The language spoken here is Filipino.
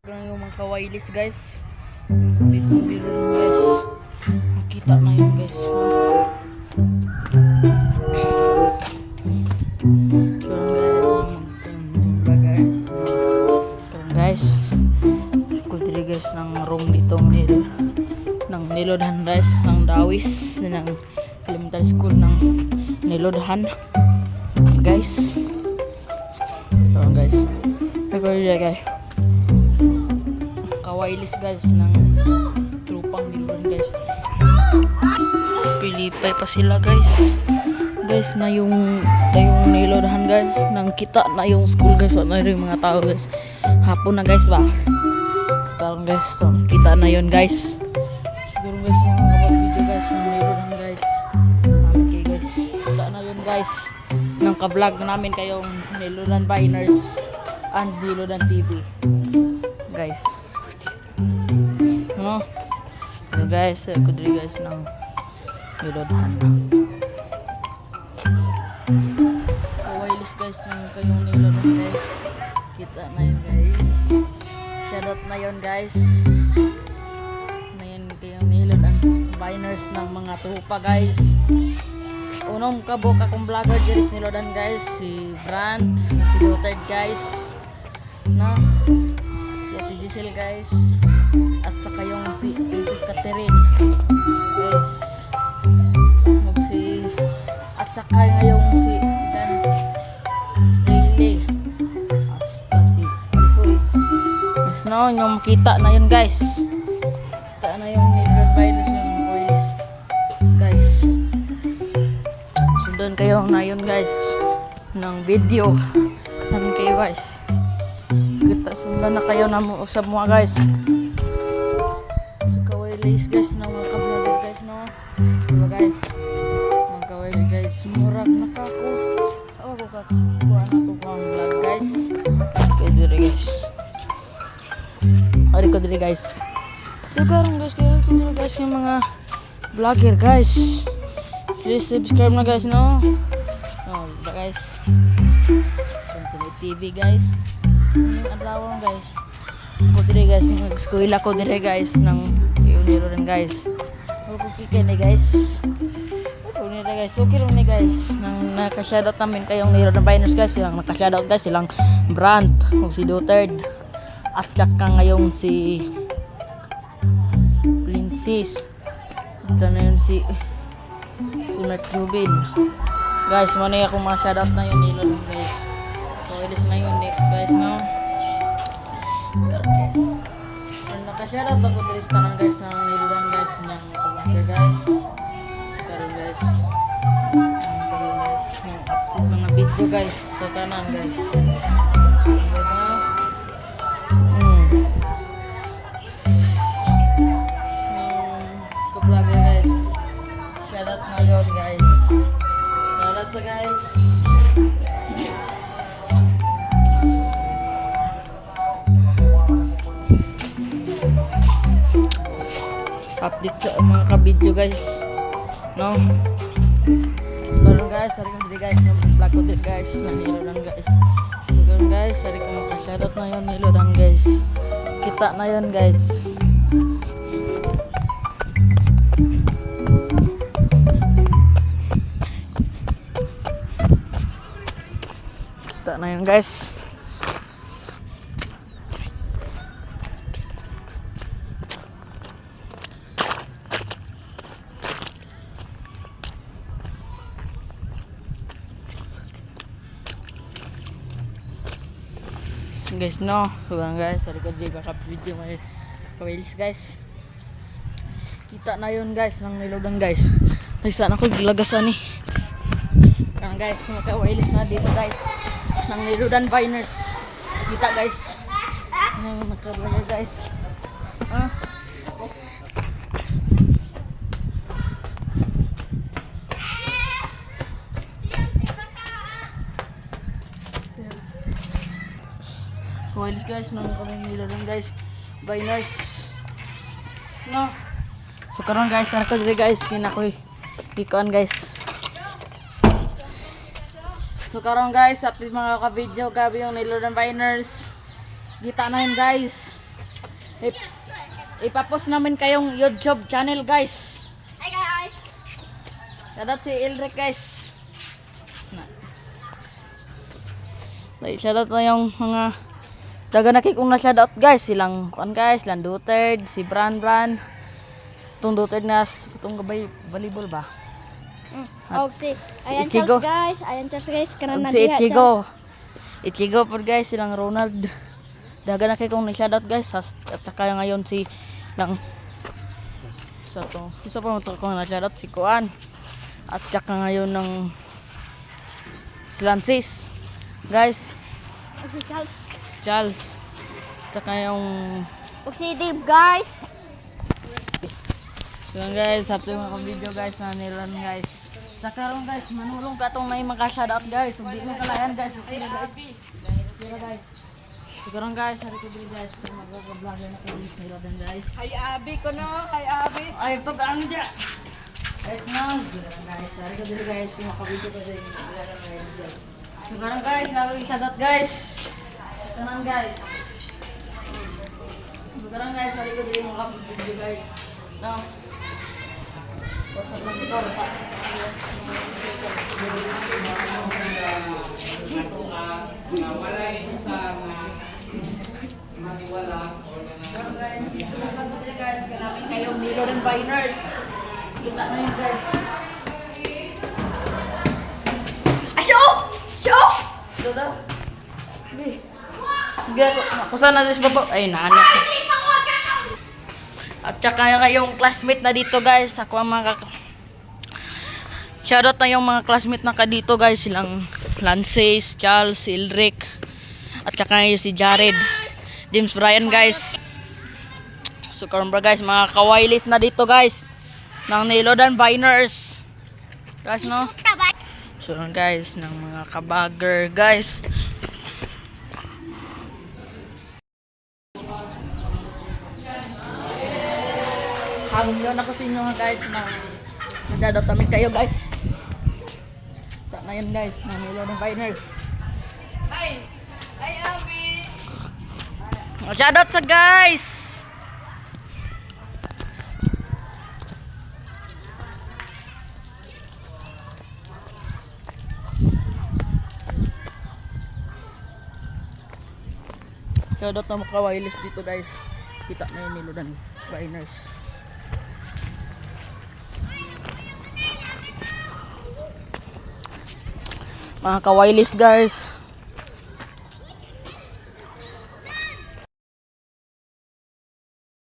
Yung mga kawailis guys. Dito guys. Makita na yun guys. Guys. Ako diri guys ng room dito ng Nilodhan guys. Ng Dawis. Ng elementary school ng Nilodhan. Guys. So guys. Ako diri guys. Kawailis guys ng trupang Nilodhan guys. Pilipay pa sila guys. Guys na yung Nilodhan guys. Nang kita na yung school guys. So, na rin yung mga tao guys. Hapon na guys ba. Sekarang guys. So, kita na yun guys. Siguro guys mga video guys. Ng Nilodhan guys. Okay guys. Kita na yun guys. Nang ka-vlog namin kayong Nilodhan Biners and Nilodhan TV. Guys. No? So guys, ako diri guys ng Nilodhan. Kawailis guys ng kayong Nilodhan guys. Kita na yun guys. Shoutout na yun guys. Na yun kayong Nilodhan Biners ng mga trupa guys. Unong kabok akong vlogger diri sa Nilodhan guys. Si Brand, si Dotard guys. Na? Si Ate Giselle guys. At saka yung si Princess Catherine guys. At saka ngayong si Jan Rayleigh. Hasta si Alisoy. Yes no, yung makita na yun guys. Kita na yung Nilodhan Biners yung boys guys. Sundan kayo na yun guys ng video namin kayo guys. Kita sundan na kayo na usap mo guys. Guys na mga ka-vlogger guys no. Diba guys? Mga kawailis guys, murag nakako. Ako ko kakuha na to pang vlog guys. Okay dire guys. Ari ko dire guys. So karon guys kayo dire guys yung mga vlogger guys. Please subscribe na guys no. Oh, diba guys? Continue TV guys. Yung adlaw guys. Ko dire guys, nag-eskwela ko dire guys ng Nilodhan guys. Okay na guys. Okay na guys. Okay rin guys. Nang naka-shoutout namin kayong Nilodhan Biners guys. Silang naka-shoutout guys. Silang Brand. O si Dotard. At saka ngayong si Princess. At na yun si Mark Rubin. Guys, muna yung akong mga shoutout na yung Nilodhan guys. So, ilis na yun guys no. Shoutout ako diri sa tanan guys ng Nilodhan guys ng pag-share guys. Sekarang guys. Yung upload mga video guys sa tanan guys. Ka-vlogger guys. Shoutout ngayon guys. Shoutout sa guys. Update sa mga ka-video guys no. Pero guys, sorry kung dito guys yung vlog ko dito guys na Nilodhan guys. So guys, sorry kung makashoutout na yun Nilodhan guys. Kita na yun guys. Kita na yun guys. Guys no, so guys, sorry ko di baka video may kawailis guys. Kita na yun guys ng Nilodhan guys. Nagsan ako gilagasan ni. Kan guys, mga kawailis na dito guys ng Nilodhan Biners. Kita guys. Ano nakablogger guys. Kawailis guys ng kaming Nilodhan guys Biners no. So karon guys narko dire guys kinakoy ikuan guys. So karon guys, update mga ka-video gabi yung Nilodhan Biners. Kita na yun guys. Ipapost namin kayong YouTube channel guys. Hi guys! Shoutout si Elric guys. Shoutout na yung mga daga na kikong na shoutout guys. Silang kuan guys, silang Duterte, si Bran. Itong Duterte na itong gabay volleyball ba? Og si Ayan Ichigo. Charles guys. Kanan Ug na si diha, Ichigo. Ichigo po guys, silang Ronald. Daga na kikong na shoutout guys. At saka ngayon si lang so to. Isa pa mo to kong na shoutout si Kuan. At saka ngayon ng si Lancis. Guys, Og si Charles. Charles. Tsaka yung Og si Dave guys. yun guys, after mga video guys na nilan guys. Sa karon guys, manulong ka tong may mga shoutout guys. Ug di mo kalayan guys. Okay na guys. Pero guys. Sa karon guys, hari ko diri guys kung mag-vlog na ko nila din guys. Hi Abi ko no, hi Abi. Ay to ang dia. Guys now, guys, hari ko diri guys kung makabidyo pa sa inyo. Sa karon guys, lagi shoutout guys. Kanan guys. Sa karon guys, hari ko diri makabidyo guys. Now, WhatsApp lang ito, sa guys, kanapin kayong Milo rin Biners. Kita na yun guys. Ah, show! Show! Ito daw. Kusa na sa baba. Ay, naanak. At saka yung classmate na dito guys. Ako ang mga shoutout na yung mga classmate na ka dito guys. Silang Lances, Charles, Ilric. At saka yung si Jared. James Brian guys. So karon guys, mga kawailis na dito guys. Ng Nilodan Viners. Guys no? So guys, ng mga kabagger guys. Hangin yun ako sa inyo guys na shoutout kami kayo guys. Sa na yun guys, ng Nilodan Viners. Hi! Hi Abi! Shoutout sa guys! Shoutout na mga wireless dito guys. Kita na yun Nilodan Viners. Mga ka-wireless guys.